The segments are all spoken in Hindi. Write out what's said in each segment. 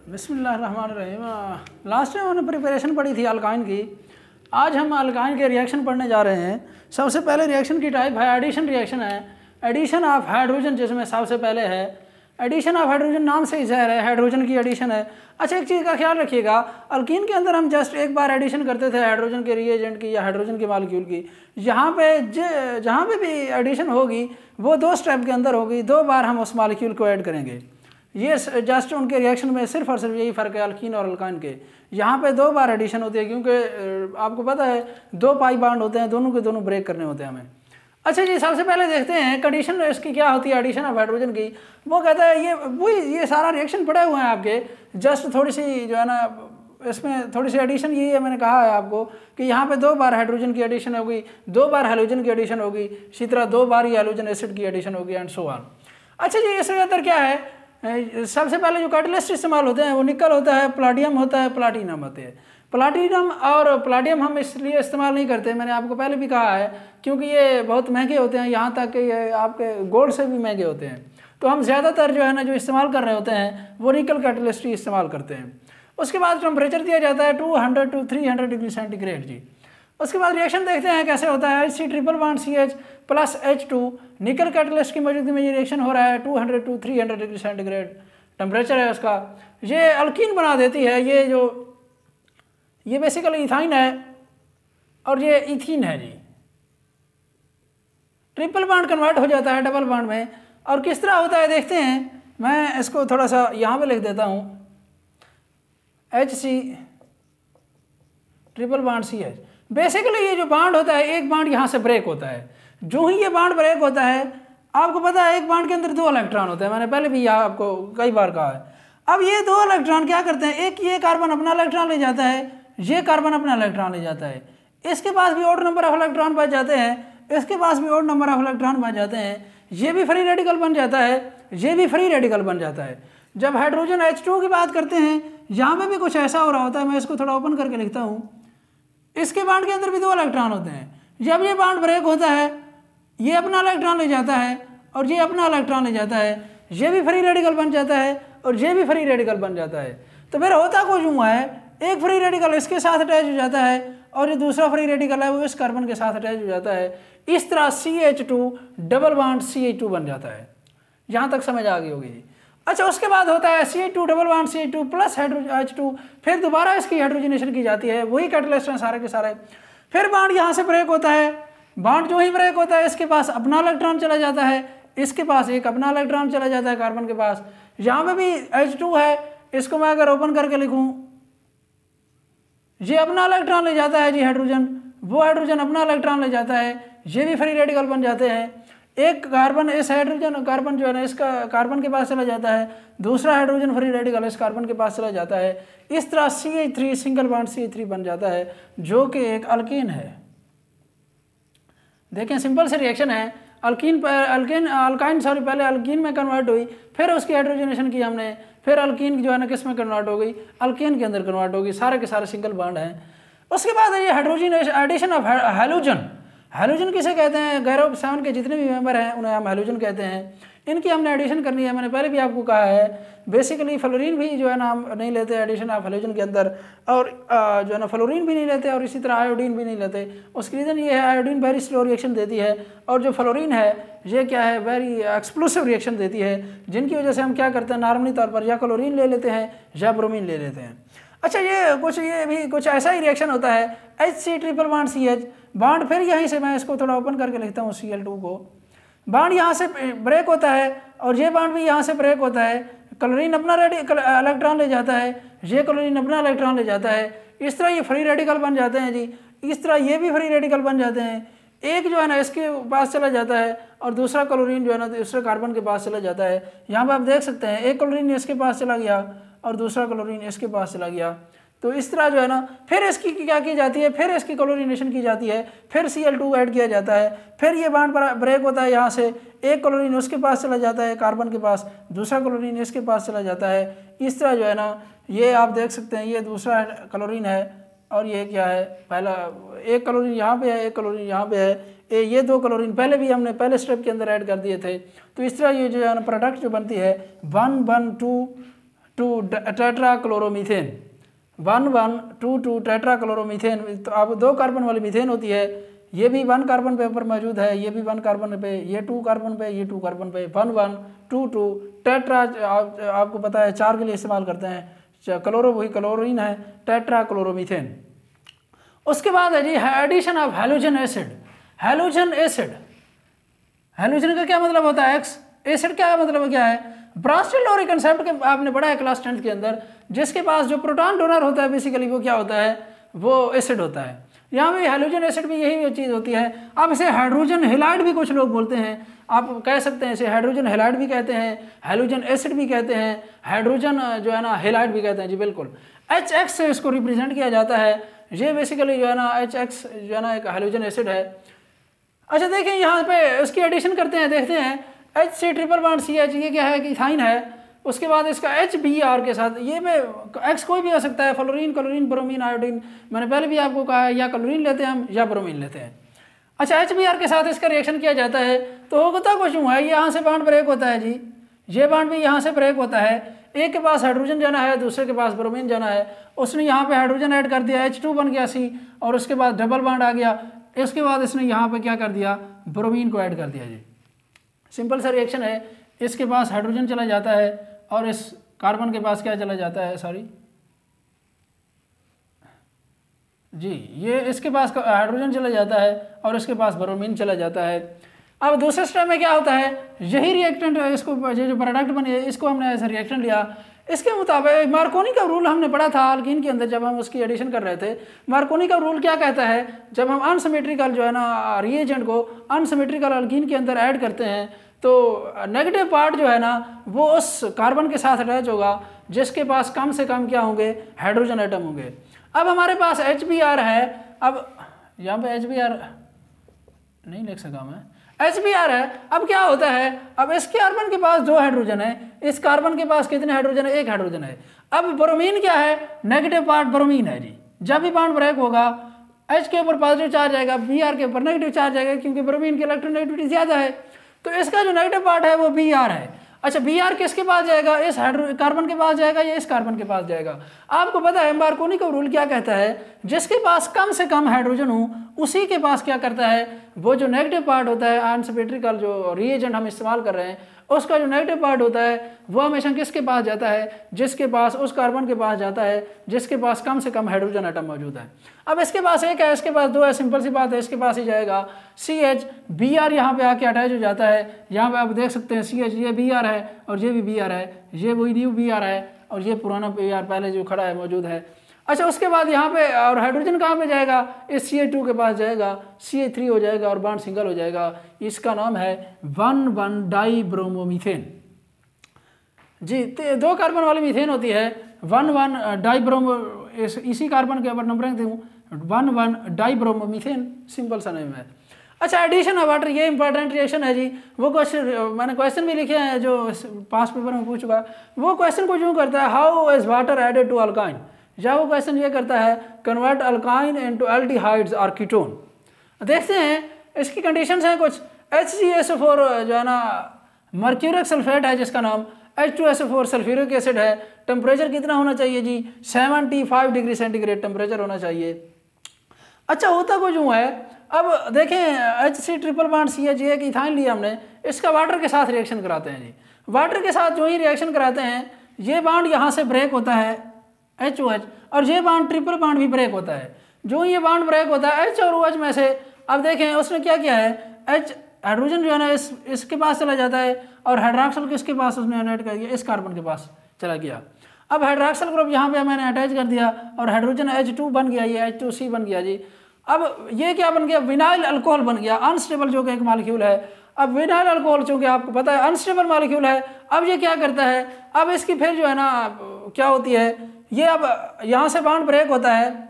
बिस्मिल्लाहिर्रहमानिर्रहीम। लास्ट टाइम हमने प्रिपरेशन पढ़ी थी अल्काइन की। आज हम अल्काइन के रिएक्शन पढ़ने जा रहे हैं। सबसे पहले रिएक्शन की टाइप है एडिशन रिएक्शन है, एडिशन ऑफ हाइड्रोजन, जिसमें सबसे पहले है एडिशन ऑफ हाइड्रोजन। नाम से ही ज़ाहिर है हाइड्रोजन की एडिशन है। अच्छा, एक चीज़ का ख्याल रखिएगा, अल्कीन के अंदर हम जस्ट एक बार एडिशन करते थे हाइड्रोजन के रिएजेंट की या हाइड्रोजन के मॉलिक्यूल की। जहाँ पे भी एडिशन होगी वो दो स्टेप के अंदर होगी, दो बार हम उस मॉलिक्यूल को ऐड करेंगे। ये जस्ट उनके रिएक्शन में सिर्फ और सिर्फ यही फ़र्क है अल्कीन और अल्काइन के। यहाँ पे दो बार एडिशन होती है, क्योंकि आपको पता है दो पाई बॉन्ड होते हैं, दोनों के दोनों ब्रेक करने होते हैं हमें। अच्छा जी, सबसे पहले देखते हैं कंडीशन इसकी क्या होती है एडिशन ऑफ हाइड्रोजन की। वो कहता है ये सारा रिएक्शन पड़े हुए हैं आपके, जस्ट थोड़ी सी जो है ना इसमें थोड़ी सी एडिशन यही है। मैंने कहा है आपको कि यहाँ पे दो बार हाइड्रोजन की एडिशन होगी, दो बार हैलोजन की एडिशन होगी, इसी तरह दो बार ही हैलोजन एसिड की एडिशन होगी एंड सो ऑन। अच्छा जी, इसके अंदर क्या है, सबसे पहले जो कैटलिस्ट इस्तेमाल होते हैं वो निकल होता है, प्लाटियम होता है, प्लाटिनम होते हैं। प्लाटिनम और प्लाटियम हम इसलिए इस्तेमाल नहीं करते, मैंने आपको पहले भी कहा है, क्योंकि ये बहुत महंगे होते हैं, यहाँ तक कि ये आपके गोल्ड से भी महंगे होते हैं। तो हम ज़्यादातर जो है ना जो इस्तेमाल कर रहे होते हैं वो निकल कैटलिस्ट ही इस्तेमाल करते हैं। उसके बाद टेम्परेचर दिया जाता है 200 to 300 डिग्री सेंटीग्रेड जी। उसके बाद रिएक्शन देखते हैं कैसे होता है। H3 triple bond CH plus H2 निकल कैटलिस्ट की मौजूदगी में ये रिएक्शन हो रहा है 200 to 300 डिग्री सेंटीग्रेड टेम्परेचर है उसका। ये अल्कीन बना देती है। ये बेसिकली इथाइन है और ये इथीन है जी। ट्रिपल बॉन्ड कन्वर्ट हो जाता है डबल बॉन्ड में। और किस तरह होता है देखते हैं, मैं इसको थोड़ा सा यहाँ पे लिख देता हूँ, HC triple bond CH। Basically ये जो बॉन्ड होता है, एक बॉन्ड यहाँ से ब्रेक होता है। जो ही ये बॉन्ड ब्रेक होता है, आपको पता है एक बॉन्ड के अंदर दो इलेक्ट्रॉन होते हैं, मैंने पहले भी यहाँ आपको कई बार कहा है। अब ये दो इलेक्ट्रॉन क्या करते हैं, एक ये कार्बन अपना इलेक्ट्रॉन ले जाता है, ये कार्बन अपना इलेक्ट्रॉन ले जाता है, इसके पास भी ऑड नंबर ऑफ इलेक्ट्रॉन बच जाते हैं, इसके पास भी ऑड नंबर ऑफ इलेक्ट्रॉन बच जाते हैं, ये भी फ्री रेडिकल बन जाता है, ये भी फ्री रेडिकल बन जाता है। जब हाइड्रोजन H2 की बात करते हैं, यहाँ पे भी कुछ ऐसा हो रहा होता है। मैं इसको थोड़ा ओपन करके लिखता हूँ। इसके बॉन्ड के अंदर भी दो इलेक्ट्रॉन होते हैं। जब ये बॉन्ड ब्रेक होता है, ये अपना इलेक्ट्रॉन ले जाता है और ये अपना इलेक्ट्रॉन ले जाता है, ये भी फ्री रेडिकल बन जाता है और ये भी फ्री रेडिकल बन जाता है। तो फिर होता कुछ हुआ है, एक फ्री रेडिकल इसके साथ अटैच हो जाता है और ये दूसरा फ्री रेडिकल है वो इस कार्बन के साथ अटैच हो जाता है। इस तरह CH2 डबल बॉन्ड CH2 बन जाता है। यहाँ तक समझ आ गई होगी। अच्छा, उसके बाद होता है CH2 double bond CH2 plus H2, फिर दोबारा इसकी हाइड्रोजनेशन की जाती है, वही कैटलिस्ट हैं सारे के सारे। फिर बॉन्ड यहाँ से ब्रेक होता है, बॉन्ड जो ही ब्रेक होता है इसके पास अपना इलेक्ट्रॉन चला जाता है, इसके पास एक अपना इलेक्ट्रॉन चला जाता है कार्बन के पास। यहाँ पे भी H2 है, इसको मैं अगर ओपन करके लिखूँ, ये अपना इलेक्ट्रॉन ले जाता है जी हाइड्रोजन, वो हाइड्रोजन अपना इलेक्ट्रॉन ले जाता है, ये भी फ्री रेडिकल बन जाते हैं। एक कार्बन इस हाइड्रोजन कार्बन जो है ना इसका कार्बन के पास चला जाता है, दूसरा हाइड्रोजन फ्री रेडिकल इस कार्बन के पास चला जाता है। इस तरह CH3 सिंगल बॉन्ड CH3 बन जाता है, जो कि एक अल्कीन है। देखें, सिंपल से रिएक्शन है। अल्काइन पहले अल्कीन में कन्वर्ट हुई, फिर उसकी हाइड्रोजनेशन की हमने, फिर अल्कीन जो है ना किस में कन्वर्ट हो गई, अल्कीन के अंदर कन्वर्ट हो गई। सारे के सारे सिंगल बॉन्ड हैं। उसके बाद ये hydrogen addition of halogen. Halogen किसे कहते हैं, गैरोप 7 के जितने भी मेंबर हैं उन्हें हम हैलोजन कहते हैं। इनकी हमने एडिशन करनी है। मैंने पहले भी आपको कहा है, बेसिकली फ्लोरीन भी जो है ना हम नहीं लेते एडिशन ऑफ हैलोजन के अंदर, और जो है ना फ्लोरीन भी नहीं लेते और इसी तरह आयोडीन भी नहीं लेते। उसकी रीज़न ये है, आयोडीन वेरी स्लो रिएक्शन देती है और जो फ्लोरीन है ये क्या है, वेरी एक्सप्लोसिव रिएक्शन देती है, जिनकी वजह से हम क्या करते हैं, नॉर्मली तौर पर या क्लोरीन ले लेते हैं या ब्रोमीन ले लेते हैं। अच्छा, ये भी कुछ ऐसा ही रिएक्शन होता है। HC triple bond CH bond, फिर यहीं से मैं इसको थोड़ा ओपन करके लिखता हूँ Cl2 को। बॉन्ड यहाँ से ब्रेक होता है और ये बॉन्ड भी यहाँ से ब्रेक होता है। क्लोरीन अपना इलेक्ट्रॉन ले जाता है, ये क्लोरीन अपना इलेक्ट्रॉन ले जाता है। इस तरह ये फ्री रेडिकल बन जाते हैं जी। इस तरह ये भी फ्री रेडिकल बन जाते हैं। एक जो है ना इसके पास चला जाता है और दूसरा क्लोरीन जो है ना दूसरे कार्बन के पास चला जाता है। यहाँ पर आप देख सकते हैं, एक क्लोरीन इसके पास चला गया और दूसरा क्लोरीन इसके पास चला गया। तो इस तरह जो है ना फिर इसकी क्या की जाती है, फिर इसकी क्लोरीनेशन की जाती है, फिर Cl2 ऐड किया जाता है, फिर ये बॉन्ड ब्रेक होता है। यहाँ से एक क्लोरीन उसके पास चला जाता है कार्बन के पास, दूसरा क्लोरीन इसके पास चला जाता है। इस तरह जो है ना ये आप देख सकते हैं, ये दूसरा क्लोरीन है और ये क्या है, पहला एक क्लोरीन यहाँ पे है, एक क्लोरीन यहाँ पे है। ये दो क्लोरीन पहले भी हमने पहले स्टेप के अंदर ऐड कर दिए थे। तो इस तरह ये जो है ना प्रोडक्ट जो बनती है 1 1 2 2 टेट्राक्लोरोमीथेन, 1,1,2,2 टेट्राक्लोरोमीथेन। तो अब 2 कार्बन वाली मीथेन होती है, ये भी 1 कार्बन पे ऊपर मौजूद है, ये भी 1 कार्बन पे, ये 2 कार्बन पे, ये 2 कार्बन पे, 1,1,2,2 टेट्रा। आपको पता है 4 के लिए इस्तेमाल करते हैं, क्लोरो वही क्लोरीन है, टेट्राक्लोरोमीथेन। उसके बाद है जी addition of halogen acid. Halogen acid, halogen का क्या मतलब होता है एक्स, एसिड क्या मतलब क्या है, ब्रांस्टेलोरी कंसेप्ट के आपने पढ़ा है क्लास 10th के अंदर, जिसके पास जो प्रोटॉन डोनर होता है बेसिकली वो क्या होता है, वो एसिड होता है। यहाँ पे हाइड्रोजन एसिड भी यही चीज़ होती है। अब इसे हाइड्रोजन हेलाइड भी कुछ लोग बोलते हैं, आप कह सकते हैं इसे हाइड्रोजन हेलाइड भी कहते हैं, हाइड्रोजन एसिड भी कहते हैं, हाइड्रोजन जो है ना हेलाइड भी कहते हैं जी बिल्कुल। HX से इसको रिप्रेजेंट किया जाता है, ये बेसिकली जो है ना HX जो है ना एक हाइड्रोजन एसिड है। अच्छा देखिए यहाँ पे इसकी एडिशन करते हैं, देखते हैं H ट्रिपल बॉन्ड CH, ये क्या है कि इथाइन है। उसके बाद इसका HBr के साथ, ये में X कोई भी हो सकता है, फ्लोरीन, क्लोरीन, ब्रोमीन, आयोडीन, मैंने पहले भी आपको कहा है, या क्लोरीन लेते हैं हम या ब्रोमीन लेते हैं। अच्छा HBr के साथ इसका रिएक्शन किया जाता है तो होता कुछ यूँ है, यहाँ से बॉन्ड ब्रेक होता है जी, ये बॉन्ड भी यहाँ से ब्रेक होता है, एक के पास हाइड्रोजन जाना है, दूसरे के पास ब्रोमीन जाना है, उसने यहाँ पे हाइड्रोजन ऐड कर दिया, H2 बन गया C, और उसके बाद डबल बॉन्ड आ गया, इसके बाद इसने यहाँ पे क्या कर दिया, ब्रोमीन को ऐड कर दिया जी। सिंपल सा रिएक्शन है, इसके पास हाइड्रोजन चला जाता है और इस कार्बन के पास क्या चला जाता है, सॉरी जी, ये इसके पास हाइड्रोजन चला जाता है और इसके पास ब्रोमीन चला जाता है। अब दूसरे स्टेप में क्या होता है, यही रिएक्टेंट इसको जो प्रोडक्ट बने इसको हमने ऐसा रिएक्शन लिया, इसके मुताबिक मार्कोनी का रूल हमने पढ़ा था अल्कीन के अंदर जब हम उसकी एडिशन कर रहे थे। मार्कोनी का रूल क्या कहता है, जब हम अनसिमेट्रिकल जो है ना रिएजेंट को अनसिमेट्रिकल अल्कीन के अंदर ऐड करते हैं तो नेगेटिव पार्ट जो है ना वो उस कार्बन के साथ अटैच होगा जिसके पास कम से कम क्या होंगे, हाइड्रोजन एटम होंगे। अब हमारे पास HBr है, अब यहाँ पे HBr नहीं लिख सका मैं, HBr है। अब क्या होता है, अब इस कार्बन के पास 2 हाइड्रोजन है, इस कार्बन के पास कितने हाइड्रोजन है, 1 हाइड्रोजन है। अब ब्रोमीन क्या है, नेगेटिव पार्ट ब्रोमीन है जी। जब भी बॉन्ड ब्रेक होगा H के ऊपर पॉजिटिव चार्ज आएगा, Br के ऊपर नेगेटिव चार्ज आएगा, क्योंकि ब्रोमीन की इलेक्ट्रोनेगेटिविटी ज़्यादा है, तो इसका जो नेगेटिव पार्ट है वो Br है। अच्छा Br किसके पास जाएगा, इस कार्बन के पास जाएगा या इस कार्बन के पास जाएगा। आपको पता है मार्कोनी का रूल क्या कहता है, जिसके पास कम से कम हाइड्रोजन हो उसी के पास क्या करता है, वो जो नेगेटिव पार्ट होता है अनसिमेट्रिकल जो रिएजेंट हम इस्तेमाल कर रहे हैं उसका जो नेगेटिव पार्ट होता है वो हमेशा किसके पास जाता है, जिसके पास उस कार्बन के पास जाता है जिसके पास कम से कम हाइड्रोजन एटम मौजूद है। अब इसके पास 1 है, इसके पास 2 है, सिंपल सी बात है, इसके पास ही जाएगा CH। Br यहाँ पे आके अटैच हो जाता है, यहाँ पे आप देख सकते हैं CH, ये Br है और ये भी Br है, ये वही न्यू Br है और ये पुराना Br पहले जो खड़ा है मौजूद है। अच्छा उसके बाद यहाँ पे और हाइड्रोजन कहाँ पे जाएगा, इस CH2 के पास जाएगा, CH3 हो जाएगा और बॉन्ड सिंगल हो जाएगा। इसका नाम है 1,1 डाइब्रोमोमीथेन जी। 2 कार्बन वाली मीथेन होती है, 1,1 डाइब्रोमो, इसी कार्बन के ऊपर नंबरिंग दूँ, 1,1 डाइब्रोमोमीथेन, सिंपल सा नेम है। अच्छा एडिशन ऑफ वाटर, ये इंपॉर्टेंट रिएक्शन है जी। वो क्वेश्चन मैंने क्वेश्चन भी लिखे हैं जो पास पेपर में पूछ चुका, वो क्वेश्चन को यूँ करता है, how is water added to alkyne, या वो क्वेश्चन ये करता है कन्वर्ट अल्काइन इनटू एल्डिहाइड्स और कीटोन। देखते हैं इसकी कंडीशंस हैं कुछ, HCSO4 जो है ना मर्क्यूरिक सल्फेट है जिसका नाम, H2SO4 सल्फ्यूरिक एसिड है। टेम्परेचर कितना होना चाहिए जी, 75 डिग्री सेंटीग्रेड टेम्परेचर होना चाहिए। अच्छा होता कुछ यूँ है, अब देखें HC ट्रिपल बॉन्ड CH एक इथाइन लिया हमने, इसका वाटर के साथ रिएक्शन कराते हैं जी। वाटर के साथ जो ही रिएक्शन कराते हैं ये बॉन्ड यहाँ से ब्रेक होता है HOH, और ये बॉन्ड ट्रिपल बॉन्ड भी ब्रेक होता है। जो ये बॉन्ड ब्रेक होता है H और OH में से, अब देखें उसने क्या किया है, H हाइड्रोजन जो है ना इसके पास चला जाता है और हाइड्रोक्सिल किसके पास उसने ऐड कर दिया, इस कार्बन के पास चला गया। अब हाइड्रोक्सिल ग्रुप यहाँ पे मैंने अटैच कर दिया और हाइड्रोजन H2 बन गया, ये H2C बन गया जी। अब ये क्या बन गया, विनाइल अल्कोहल बन गया, अनस्टेबल जो कि एक मॉलिक्यूल है। अब विनाइल अल्कोहल चूँकि आपको पता है अनस्टेबल मॉलिक्यूल है, अब ये क्या करता है, अब इसकी फिर जो है ना क्या होती है, ये अब यहाँ से बॉन्ड ब्रेक होता है,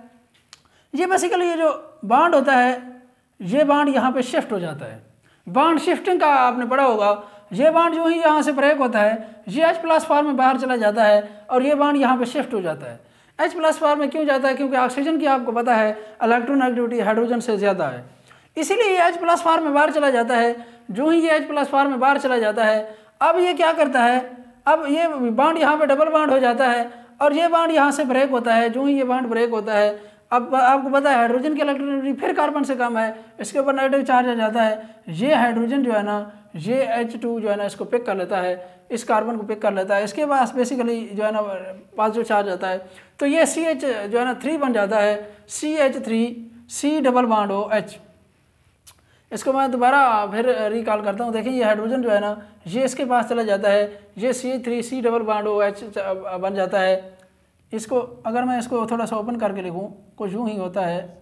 ये बेसिकली ये जो बॉन्ड होता है ये बॉन्ड यहाँ पे शिफ्ट हो जाता है। बॉन्ड शिफ्टिंग का आपने पढ़ा होगा, ये बॉन्ड जो ही यहाँ से ब्रेक होता है ये H+ फॉर्म में बाहर चला जाता है और ये बॉन्ड यहाँ पे शिफ्ट हो जाता है। H+ फॉर्म में क्यों जाता है, क्योंकि ऑक्सीजन की आपको पता है इलेक्ट्रोनेगेटिविटी हाइड्रोजन से ज़्यादा है, इसीलिए ये H+ फॉर्म में बाहर चला जाता है। जो ही ये H+ फॉर्म में बाहर चला जाता है, अब ये क्या करता है, अब ये बॉन्ड यहाँ पे डबल बॉन्ड हो जाता है और ये बॉन्ड यहाँ से ब्रेक होता है। जो ही ये बॉन्ड ब्रेक होता है, अब आपको पता है हाइड्रोजन की इलेक्ट्रॉनिक फिर कार्बन से कम है, इसके ऊपर नेगेटिव चार्ज आ जाता है। ये हाइड्रोजन जो है ना, ये H2 जो है ना इसको पिक कर लेता है, इस कार्बन को पिक कर लेता है, इसके पास बेसिकली जो है ना पॉजिटिव चार्ज आता है। तो ये CH जो है ना 3 बन जाता है, CH3 C double bond OH। इसको मैं दोबारा फिर रिकॉल करता हूँ। देखिए ये हाइड्रोजन जो है ना, ये इसके पास चला जाता है, ये CH3 C double bond OH बन जाता है। इसको अगर मैं इसको थोड़ा सा ओपन करके लिखूँ, कुछ यूँ ही होता है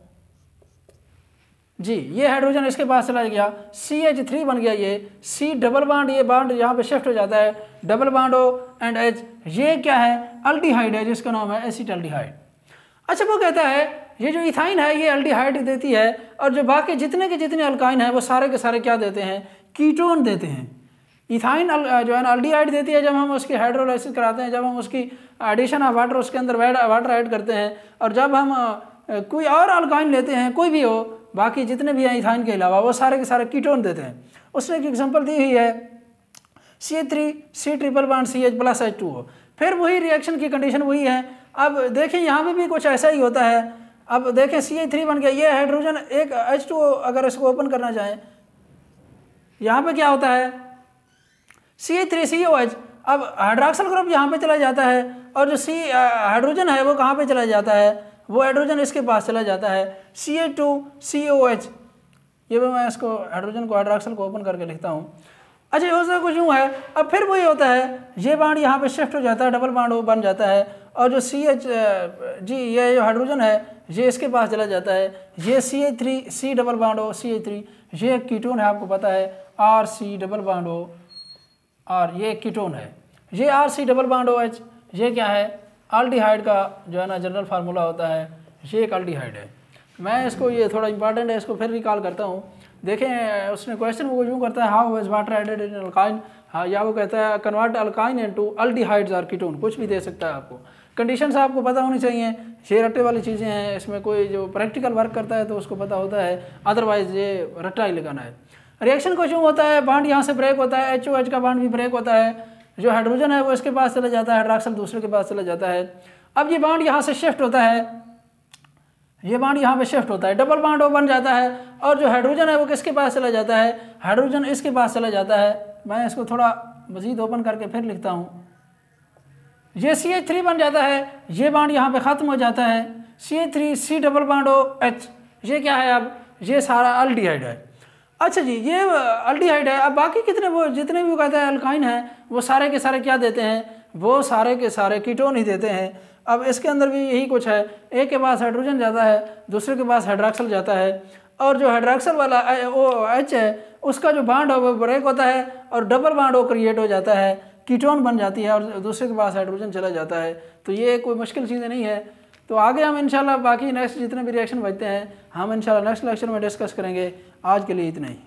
जी। ये हाइड्रोजन इसके पास चला गया, CH3 बन गया, ये C डबल बॉन्ड, ये बॉन्ड यहाँ पे शिफ्ट हो जाता है, double bond O and H। ये क्या है? अल्डिहाइड है, जिसका नाम है एसिटाल्डिहाइड। अच्छा, वो कहता है ये जो इथाइन है ये अल्डिहाइड देती है, और जो बाकी जितने के जितने अल्काइन है वो सारे के सारे क्या देते हैं? कीटोन देते हैं। इथाइन जो है ना अल्डिहाइड देती है जब हम उसकी हाइड्रोलाइसिस कराते हैं, जब हम उसकी एडिशन ऑफ वाटर उसके अंदर वाटर ऐड करते हैं, और जब हम कोई और अल्काइन लेते हैं, कोई भी हो, बाकी जितने भी हैं इथाइन के अलावा, वो सारे के सारे कीटोन देते हैं। उसने एक एग्जांपल दी हुई है CH3 C triple bond CH plus H2O। फिर वही रिएक्शन की कंडीशन वही है। अब देखें यहाँ पे भी कुछ ऐसा ही होता है। अब देखें CH3 बन गया, ये हाइड्रोजन एक H2O अगर इसको ओपन करना चाहें, यहाँ पे क्या होता है? CH3COH। अब हाइड्रोक्सिल ग्रुप यहाँ पे चला जाता है, और जो हाइड्रोजन है वो कहाँ पे चला जाता है? वो हाइड्रोजन इसके पास चला जाता है, CH2COH। ये भी मैं इसको हाइड्रोजन को हाइड्रोक्सिल को ओपन करके लिखता हूँ। अच्छा, उसका कुछ यूँ है। अब फिर वही होता है, ये बॉन्ड यहाँ पे शिफ्ट हो जाता है, डबल बॉन्ड बन जाता है, और जो ये जो हाइड्रोजन है ये इसके पास चला जाता है, ये CH3 C double bond O CH3, ये एक कीटोन है, आपको पता है RC डबल बॉन्ड O, और ये कीटोन है, ये RC डबल बॉन्ड OH। ये क्या है? अल्डिहाइड का जो है ना जनरल फार्मूला होता है, ये एक अल्डिहाइड है। मैं इसको, ये थोड़ा इंपॉर्टेंट है, इसको फिर रिकॉल करता हूँ। देखें उसने क्वेश्चन वो यूँ करता है, how is water added in alkyne, हाँ, या वो कहता है कन्वर्ट अल्काइन इनटू अल्डिहाइड्स और कीटोन, कुछ भी दे सकता है आपको। कंडीशंस आपको पता होनी चाहिए, ये रट्टे वाली चीज़ें हैं, इसमें कोई जो प्रैक्टिकल वर्क करता है तो उसको पता होता है, अदरवाइज ये रट्टा ही लगाना है। रिएक्शन कुछ यूँ होता है, बॉन्ड यहाँ से ब्रेक होता है, HOH का बॉन्ड भी ब्रेक होता है, जो हाइड्रोजन है वो इसके पास चला जाता है, हाइड्रोक्सिल दूसरे के पास चला जाता है। अब ये बॉन्ड यहाँ से शिफ्ट होता है, ये बॉन्ड यहाँ पे शिफ्ट होता है, डबल बॉन्ड O बन जाता है, और जो हाइड्रोजन है वो किसके पास चला जाता है? हाइड्रोजन इसके पास चला जाता है। मैं इसको थोड़ा मज़ीद ओपन करके फिर लिखता हूँ। ये CH3 बन जाता है, ये बॉन्ड यहाँ पे ख़त्म हो जाता है, CH3 C double bond OH। ये क्या है? अब ये सारा अल्डिहाइड है। अच्छा जी, ये अल्डिहाइड है। अब बाकी कितने वो जितने भी वो कहता है अल्काइन है, वो सारे के सारे क्या देते हैं? वो सारे के सारे कीटोन ही देते हैं। अब इसके अंदर भी यही कुछ है, एक के पास हाइड्रोजन जाता है, दूसरे के पास हाइड्रोक्सिल जाता है, और जो हाइड्रोक्सिल वाला OH है उसका जो बॉन्ड है वो ब्रेक होता है, और डबल बॉन्ड O क्रिएट हो जाता है, कीटोन बन जाती है, और दूसरे के पास हाइड्रोजन चला जाता है। तो ये कोई मुश्किल चीज़ें नहीं है। तो आगे हम इंशाल्लाह बाकी नेक्स्ट जितने भी रिएक्शन बचते हैं हम इंशाल्लाह नेक्स्ट लेक्चर में डिस्कस करेंगे। आज के लिए इतना ही।